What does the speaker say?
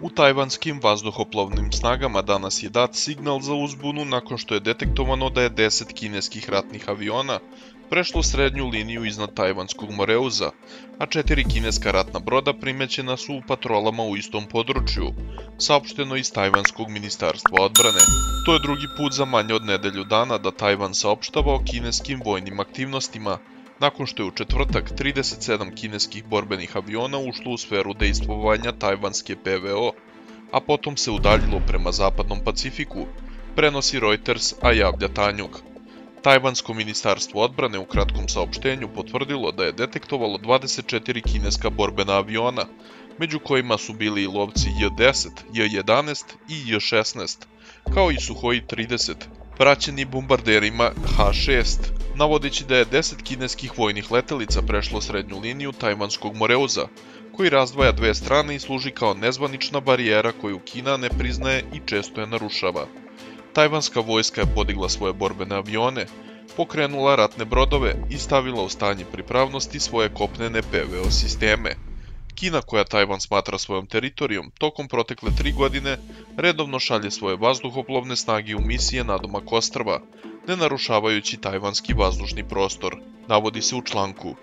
U tajvanskim vazduhoplovnim snagama danas je dat signal za uzbunu nakon što je detektovano da je 10 kineskih ratnih aviona prešlo srednju liniju iznad tajvanskog Moreuza, a 4 kineska ratna broda primećena su u patrolama u istom području, saopšteno iz tajvanskog ministarstva odbrane. To je drugi put za manje od nedelju dana da Tajvan saopštava o kineskim vojnim aktivnostima, nakon što je u četvrtak 37 kineskih borbenih aviona ušlo u sferu dejstvovanja tajvanske PVO, a potom se udaljilo prema zapadnom Pacifiku, prenosi Reuters, a javlja Tanjug. Tajvansko ministarstvo odbrane u kratkom saopštenju potvrdilo da je detektovalo 24 kineska borbena aviona, među kojima su bili i lovci J-10, J-11 i J-16, kao i Suhoi 30, praćeni bombarderima H-6, navodeći da je 10 kineskih vojnih letelica prešlo srednju liniju tajvanskog Moreuza, koji razdvaja dve strane i služi kao nezvanična barijera koju Kina ne priznaje i često je narušava. Tajvanska vojska je podigla svoje borbene avione, pokrenula ratne brodove i stavila u stanje pripravnosti svoje kopnene PVO sisteme. Kina, koja Tajvan smatra svojom teritorijom, tokom protekle 3 godine redovno šalje svoje vazduhoplovne snage u misije nadomak ostrva, ne narušavajući tajvanski vazdušni prostor, navodi se u članku.